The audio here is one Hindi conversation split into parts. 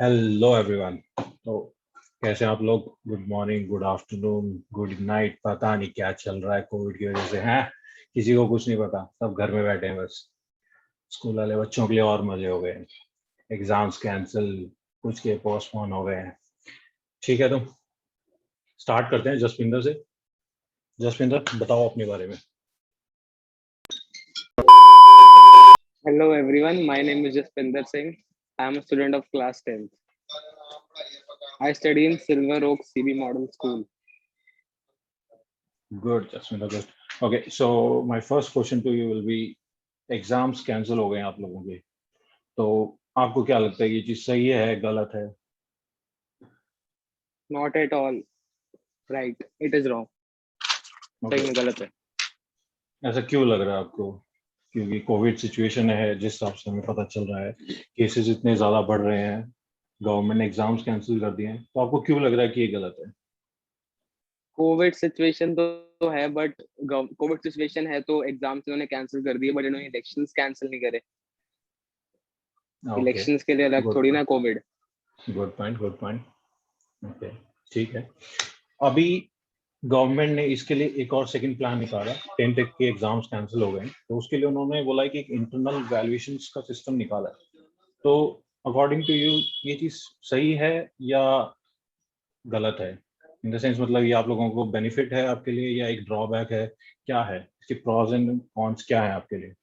Hello everyone. तो कैसे हैं आप लोग? Good morning, good afternoon, good night. पता नहीं क्या चल रहा है कोविड की वजह से, हैं? किसी को कुछ नहीं पता, सब घर में बैठे हैं बस। स्कूल वाले बच्चों के लिए और मजे हो गए हैं। एग्जाम्स कैंसिल, कुछ के पोस्टपोन हो गए हैं। ठीक है, तो स्टार्ट करते हैं जसविंदर से। जसविंदर, बताओ अपने बारे में। Hello everyone, my name is Jaspinder Singh. I am a student of class 10th. I study in Silver Oak CB Model School. Good Jasvinder, good. Okay, so my first question to you will be, exams cancelled हो गए हैं आप लोगों के, तो आपको क्या लगता है ये चीज सही है, गलत है? Not at all right. It is wrong. Okay, सही में गलत है. ऐसा क्यों लग रहा है आपको? क्योंकि कोविड सिचुएशन है, जिस हिसाब से हमें पता चल रहा है, केसेस इतने ज्यादा बढ़ रहे हैं, गवर्नमेंट ने एग्जाम्स कैंसिल कर दिए हैं, तो आपको क्यों लग रहा है कि ये गलत है? कोविड सिचुएशन तो है बट कोविड सिचुएशन है तो एग्जाम्स इन्होंने कैंसिल कर दिए बट इन्होंने इलेक्शंस कैंसिल नहीं करे. ओके, इलेक्शंस के लिए अलग गुड थोड़ी पॉइंट, ना Covid. Good point, good point. Okay, ठीक है। अभी गवर्नमेंट ने इसके लिए एक और सेकंड प्लान निकाला। 10th तक के एग्जाम्स कैंसिल हो गए हैं, तो उसके लिए उन्होंने बोला है कि एक इंटरनल वैल्यूएशंस का सिस्टम निकाला है। तो अकॉर्डिंग टू यू ये चीज सही है या गलत है? इन द सेंस, मतलब ये आप लोगों को बेनिफिट है आपके लिए या एक ड्रॉबैक है? क्या है इसके प्रॉस एंड कॉन्स, क्या है आपके लिए?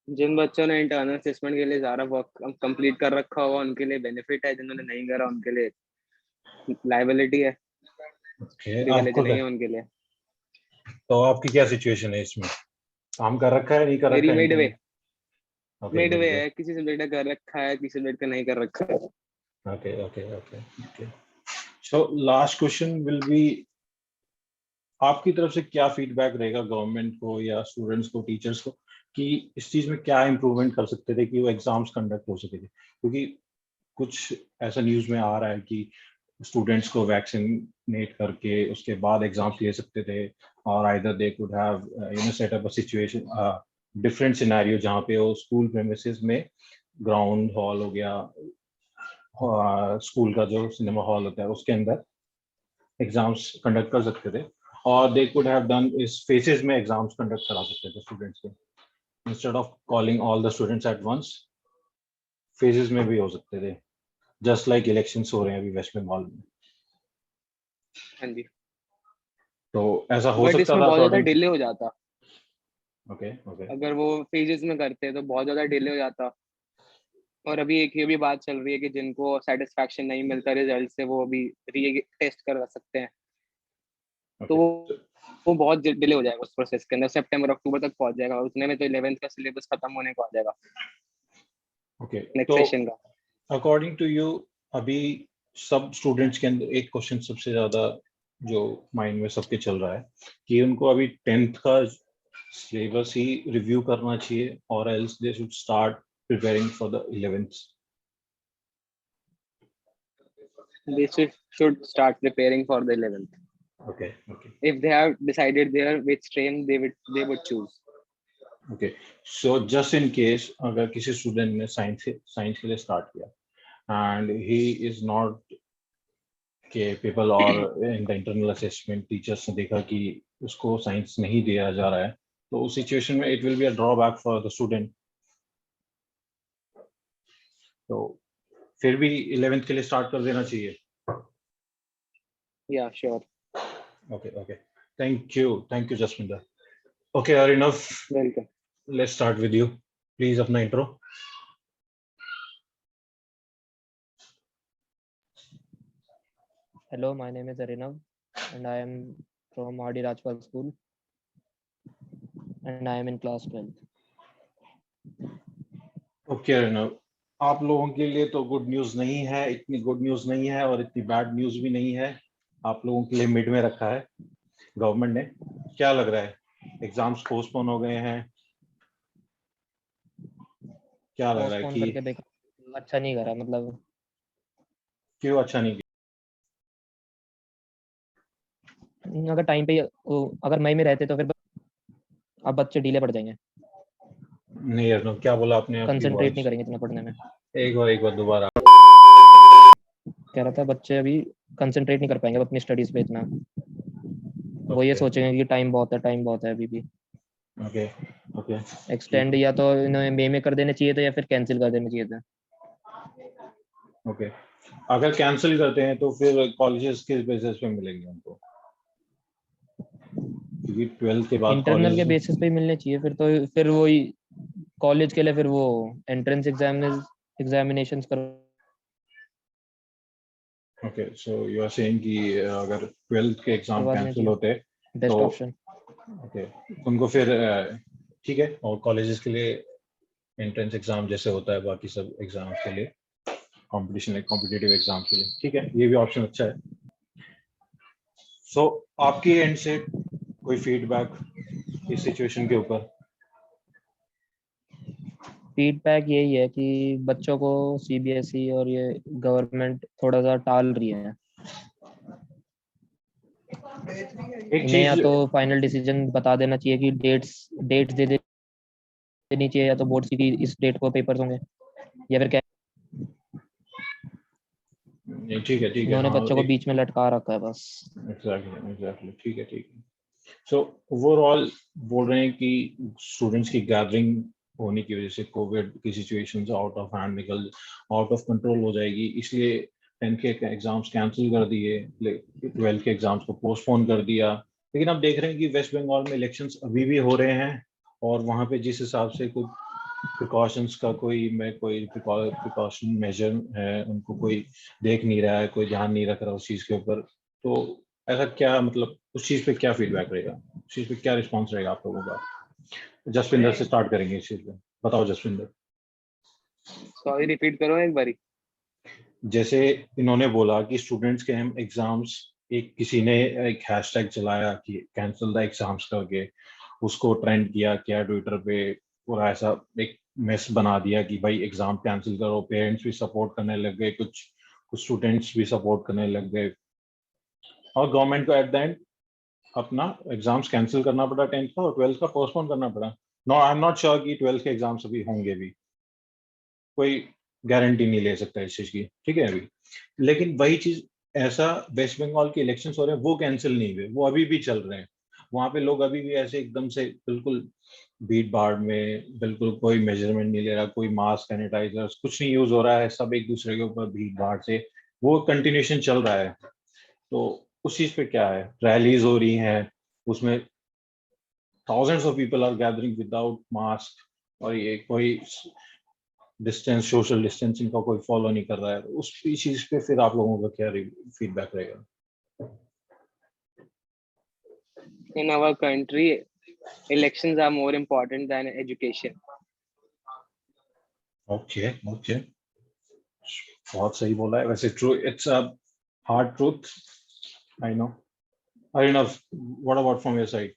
जिन बच्चों ने इंटरनल असेसमेंट के लिए सारा वर्क कंप्लीट कर रखा होगा उनके लिए बेनिफिट है. जिन्होंने नहीं करा उनके लिए लाइबिलिटी है. ओके, प्रिविलेज आपको नहीं क्या, है उनके लिए. तो आपकी क्या सिचुएशन है इसमें? काम कर रखा है, नहीं कर मेरी रखा है Midway internal? Okay, Midway mid way. है. किसी सब्जेक्ट का कर रखा है, किसी सब्जेक्ट का नहीं कर रखा है. Okay, okay, okay, okay. So last question will be, आपकी तरफ से क्या फीडबैक रहेगा गवर्नमेंट को या स्टूडेंट्स को, टीचर्स को, कि इस चीज में क्या इम्प्रूवमेंट कर सकते थे कि वो एग्जाम्स कंडक्ट हो सके थे? क्योंकि कुछ ऐसा न्यूज में आ रहा है कि स्टूडेंट्स को वैक्सीनेट करके उसके बाद एग्जाम्स ले सकते थे, और either they could have set up a situation, different scenario, जहाँ पे वो स्कूल प्रेमिसेस में ग्राउंड हॉल हो गया, स्कूल का जो सिनेमा हॉल होता है उसके अंदर एग्जाम्स कंडक्ट कर सकते थे, और दे कुड हैव डन इस फेसेस में एग्जाम्स कंडक्ट करा सकते थे स्टूडेंट्स के, instead of calling all the students at once. Phases में भी हो सकते थे, जस्ट लाइक इलेक्शंस हो रहे हैं अभी वेस्ट बंगाल में। हाँ जी. तो ऐसा हो बट सकता इसमें था बहुत ज्यादा अकॉर्डिंग टू। डिले हो जाता. ओके, ओके, अगर वो फेजेस में करते तो बहुत ज्यादा डिले हो जाता. और अभी एक ये भी बात चल रही है कि जिनको सेटिस्फैक्शन नहीं मिलता रिजल्ट से वो अभी री टेस्ट करवा सकते हैं. तो ओके, वो बहुत डिले हो जाएगा. उस प्रोसेस के अंदर सितंबर अक्टूबर तक पहुंच जाएगा. उतने में तो 11th का सिलेबस खत्म होने को आ जाएगा ओके। नेक्स्ट तो सेशन का. अकॉर्डिंग टू यू, अभी सब स्टूडेंट्स के अंदर एक क्वेश्चन सबसे ज्यादा जो माइंड में सबके चल रहा है, कि उनको अभी 10th का सिलेबस ही रिव्यू करना चाहिए, और else they should start preparing for the 11th। They should start preparing for the 11th. Okay, okay, If they have decided there which stream they would choose. Okay. So just in case अगर किसी स्टूडेंट ने साइंस के लिए स्टार्ट किया and he is not capable, और in the internal assessment teachers ने देखा कि उसको साइंस नहीं दिया जा रहा है, तो उस सिचुएशन में it will be a drawback for the student. तो फिर भी 11th के लिए स्टार्ट कर देना चाहिए। Yeah, sure. Okay, okay, thank you Jasvinder. Okay, are enough, Welcome. Let's start with you, please अपना intro. Hello, my name is Arinav and I am from R.D. Rajpal School and I am in class 12th. Okay Arinav, आप लोगों के लिए तो गुड न्यूज नहीं है, इतनी गुड न्यूज नहीं है और इतनी बैड न्यूज भी नहीं है। आप लोगों के लिए मिड में रखा है गवर्नमेंट ने। क्या लग रहा है, एग्जाम्स पोस्टपोन हो गए हैं? क्या लग रहा है पोस्टपोन कि करके बेकार, अच्छा नहीं करा. मतलब क्यों अच्छा नहीं अगर टाइम पे अगर मई में रहते तो फिर अब बच्चे ढीले पड़ जाएंगे, किया? नहीं अरिनव, क्या बोला आपने? आपकी कंसंट्रेट नहीं वॉइस करेंगे इतना पढ़ने में. एक बार दोबारा। कह रहा था बच्चे अभी कंसंट्रेट नहीं कर पाएंगे अपनी स्टडीज पे इतना, वो ये Okay. सोचेंगे कि टाइम बहुत है अभी भी। ओके ओके एक्सटेंड या तो इन्हें मई में कर देने चाहिए थे या फिर कैंसिल कर देने चाहिए थे। ओके, अगर कैंसिल करते हैं तो फिर कॉलेजेस किस बेसिस पे मिलेंगे उनको, क्योंकि 12th के बाद इंटरनल के कॉलेज। बेसिस पे ही मिलने चाहिए फिर तो, फिर वही कॉलेज के लिए फिर वो एंट्रेंस एग्जामिनेशंस कर okay, so you are saying कि अगर 12th के एग्जाम करवाने कैंसिल चाहिए, होते तो बेस्ट ऑप्शन। ओके उनको फिर ठीक है, और कॉलेजेस के लिए एंट्रेंस एग्जाम जैसे होता है बाकी सब एग्जाम के लिए, कंपटीशन कॉम्पिटिटिव एग्जाम के लिए, ठीक है, ये भी ऑप्शन अच्छा है। सो आपकी एंड से कोई फीडबैक इस सिचुएशन के ऊपर? फीडबैक यही है कि बच्चों को सीबीएसई और ये गवर्नमेंट थोड़ा सा टाल रही है। एक इन्हें या चीज, तो फाइनल डिसीजन बता देना चाहिए कि डेट्स दे देनी चाहिए, या तो बोर्ड्स की इस डेट को पेपर्स होंगे, या फिर क्या ठीक है इन्होंने हाँ, बच्चों को बीच में लटका रखा है बस। एग्जैक्टली ठीक है। सो ओवरऑल बोल रहे हैं कि स्टूडेंट्स की गैदरिंग होने की वजह से कोविड की situation out of hand out of control हो जाएगी, इसलिए 10th के एग्जाम्स कैंसिल कर दिए, 12th के एग्जाम्स को पोस्टपोन कर दिया। लेकिन अब देख रहे हैं कि वेस्ट बंगाल में इलेक्शंस अभी भी हो रहे हैं, और वहाँ पे जिस हिसाब से कुछ प्रिकॉशंस का कोई प्रिकॉशन मेजर है उनको कोई देख नहीं रहा है, कोई ध्यान नहीं रख रहा उस चीज़ के ऊपर, तो ऐसा क्या मतलब उस चीज़ पे क्या फीडबैक रहेगा, उस चीज़ पे क्या रिस्पॉन्स रहेगा आप लोगों का? जसविंदर से स्टार्ट करेंगे इस चीज़ पे, बताओ जसविंदर। सॉरी, रिपीट करो एक बारी। जैसे इन्होंने बोला कि स्टूडेंट्स के हम एग्जाम्स, एक किसी ने एक हैशटैग चलाया कि कैंसिल द एग्जाम्स करके, उसको ट्रेंड किया ट्विटर पे, पूरा ऐसा एक मेस बना दिया कि भाई एग्जाम कैंसिल करो, पेरेंट्स भी सपोर्ट करने लग गए, कुछ कुछ स्टूडेंट्स भी सपोर्ट करने लग गए, और गवर्नमेंट को एट द एंड अपना एग्जाम्स कैंसिल करना पड़ा, 10th का और 12th का पोस्टपोन करना पड़ा। No, I am not sure कि 12th के एग्जाम्स अभी होंगे भी, कोई गारंटी नहीं ले सकता इस चीज की, ठीक है अभी। लेकिन वही चीज, ऐसा वेस्ट बंगाल के इलेक्शंस हो रहे हैं वो कैंसिल नहीं हुए, वो अभी भी चल रहे हैं। वहां पे लोग अभी भी ऐसे एकदम से बिल्कुल भीड़ भाड़ में, बिल्कुल कोई मेजरमेंट नहीं ले रहा, कोई मास्क सैनिटाइजर कुछ नहीं यूज हो रहा है, सब एक दूसरे के ऊपर भीड़ भाड़ से वो कंटिन्यूशन चल रहा है। तो उस चीज पे क्या है, रैलीज हो रही हैं, उसमें thousands of people are gathering without mask, और ये कोई डिस्टेंस, सोशल डिस्टेंसिंग का कोई फॉलो नहीं कर रहा है, उस चीज पे फिर आप लोगों का क्या फीडबैक रहेगा? In our country, elections are more important than education. Okay okay, बहुत सही बोला है वैसे, true, it's a hard truth, I know. Arinav, what about from your side?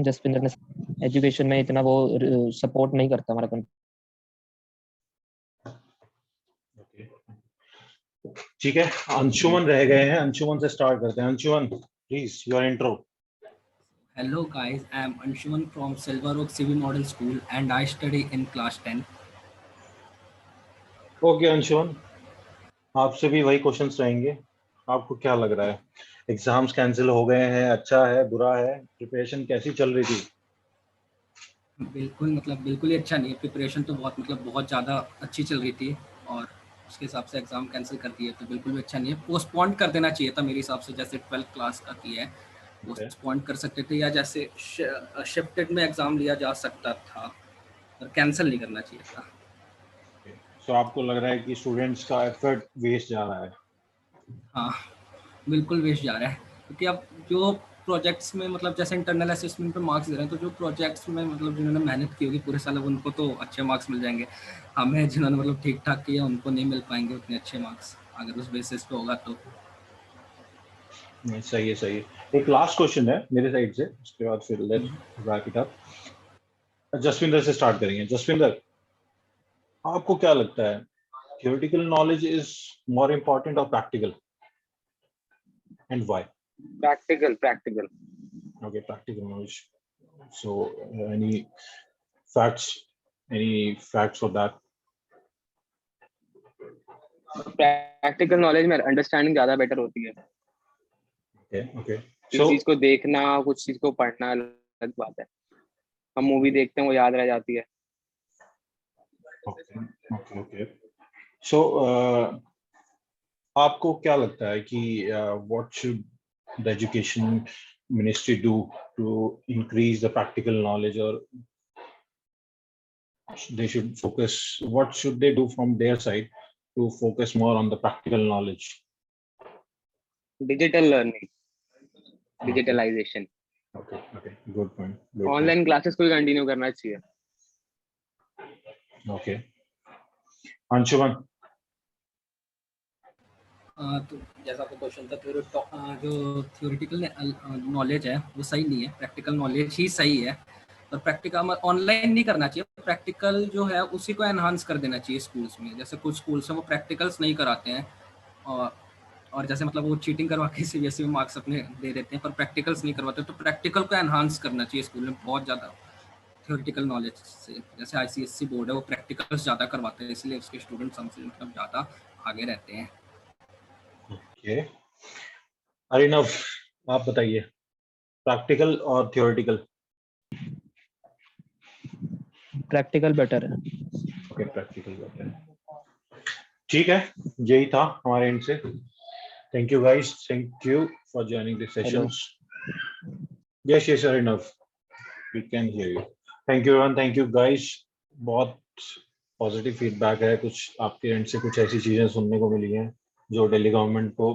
Jaspinder ने एजुकेशन में इतना वो सपोर्ट नहीं करता हमारा कंट्री। ठीक है, अंशुमन रह गए हैं, अंशुमन से स्टार्ट करते हैं। Anshuman, please your intro. Hello guys, I am Anshuman from Silver Oak CV Model School and I study in class 10. Okay Anshuman, आपसे भी वही क्वेश्चंस रहेंगे, आपको क्या लग रहा है, एग्जाम्स कैंसिल हो गए हैं, अच्छा है बुरा है, प्रिपरेशन कैसी चल रही थी? बिल्कुल ही अच्छा नहीं है। प्रिपरेशन तो बहुत ज़्यादा अच्छी चल रही थी और उसके हिसाब से एग्ज़ाम कैंसिल कर दिए तो बिल्कुल भी अच्छा नहीं है। पोस्टपोन कर देना चाहिए था मेरे हिसाब से, जैसे 12th क्लास का किया है पोस्टपोन कर सकते थे, या जैसे शिफ्टेड में एग्ज़ाम लिया जा सकता था और कैंसिल नहीं करना चाहिए था। सो आपको लग रहा है कि स्टूडेंट्स का एफर्ट वेस्ट जा रहा है? हाँ, बिल्कुल वेस्ट जा रहा है, क्योंकि अब जो प्रोजेक्ट्स में जैसे इंटरनल असेसमेंट पे मार्क्स दे रहे हैं, तो जो प्रोजेक्ट्स में जिन्होंने मेहनत की होगी पूरे साल, उनको तो अच्छे मार्क्स मिल जाएंगे। हमें जिन्होंने ठीक ठाक किया उनको नहीं मिल पाएंगे उतने अच्छे मार्क्स, अगर उस बेसिस पे होगा तो। सही है। एक लास्ट क्वेश्चन है मेरे साइड से, उसके बाद फिर let's wrap it up. Jaswinder से स्टार्ट करेंगे। जसविंदर, आपको क्या लगता है, theoretical knowledge is more important or practical, and why? Practical. Okay, practical knowledge. So any facts for that? Practical knowledge में अंडरस्टैंडिंग ज्यादा बेटर होती है। Okay. किसी चीज को देखना, कुछ चीज को पढ़ना अलग बात है। हम मूवी देखते हैं वो याद रह जाती है। Okay. So आपको क्या लगता है कि what should the education ministry do to increase the practical knowledge, or they should focus, what should they do from their side to focus more on the practical knowledge? Digital learning, digitalization, Okay, good point. Online classes को कंटिन्यू करना चाहिए। Okay. अंशुमन, तो जैसा आपका क्वेश्चन था, जो थ्योरेटिकल नॉलेज है वो सही नहीं है, प्रैक्टिकल नॉलेज ही सही है। और प्रैक्टिकल ऑनलाइन नहीं करना चाहिए, प्रैक्टिकल जो है उसी को एनहांस कर देना चाहिए स्कूल्स में। जैसे कुछ स्कूल्स हैं वो प्रैक्टिकल्स नहीं कराते हैं, और जैसे मतलब वो चीटिंग करवा के सीबीएसई में मार्क्स अपने दे देते हैं, पर प्रैक्टिकल्स नहीं करवाते। तो प्रैक्टिकल को एनहांस करना चाहिए स्कूल में बहुत ज़्यादा थ्योरेटिकल नॉलेज से। जैसे आईसीएसई बोर्ड है वो प्रैक्टिकल्स ज़्यादा करवाते हैं, इसलिए उसके स्टूडेंट्स हमसे मतलब ज़्यादा आगे रहते हैं। okay. अरिनव, आप बताइए, प्रैक्टिकल और थ्योरेटिकल? प्रैक्टिकल बेटर है। ओके, प्रैक्टिकल बेटर है, ठीक है। यही था हमारे एंड से। Thank you guys, thank you for joining this sessions. Yes Arinav, we can hear you. Thank you everyone, thank you guys. बहुत पॉजिटिव फीडबैक है, कुछ आपके एंड से कुछ ऐसी चीजें सुनने को मिली हैं जो दिल्ली गवर्नमेंट को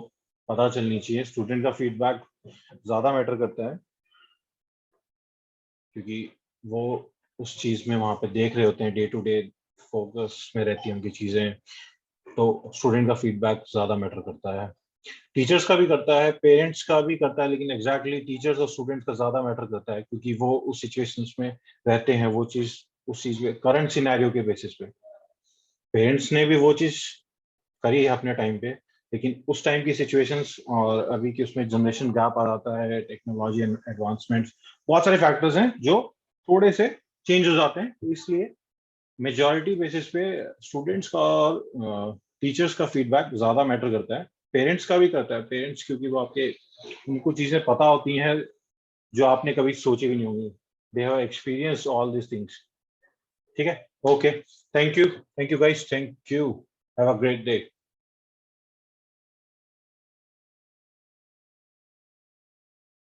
पता चलनी चाहिए। स्टूडेंट का फीडबैक ज्यादा मैटर करता है, क्योंकि वो उस चीज में वहां पे देख रहे होते हैं, डे टू डे फोकस में रहती है उनकी चीजें। तो स्टूडेंट का फीडबैक ज्यादा मैटर करता है, टीचर्स का भी करता है, पेरेंट्स का भी करता है, लेकिन एग्जैक्टली टीचर्स और स्टूडेंट्स का ज्यादा मैटर करता है, क्योंकि वो उस सिचुएशंस में रहते हैं, वो चीज उस चीज में करंट सिनेरियो के बेसिस पे। पेरेंट्स ने भी वो चीज करी है अपने टाइम पे, लेकिन उस टाइम की सिचुएशंस और अभी की उसमें जनरेशन गैप आ जाता है, टेक्नोलॉजी एडवांसमेंट्स, बहुत सारे फैक्टर्स हैं जो थोड़े से चेंज हो जाते हैं। तो इसलिए मेजॉरिटी बेसिस पे स्टूडेंट्स का और टीचर्स का फीडबैक ज्यादा मैटर करता है। पेरेंट्स का भी करता है, पेरेंट्स क्योंकि वो आपके, उनको चीजें पता होती हैं जो आपने कभी सोची भी नहीं होंगी। They have experience all this things. ठीक है, okay, thank you guys, thank you, have a great day.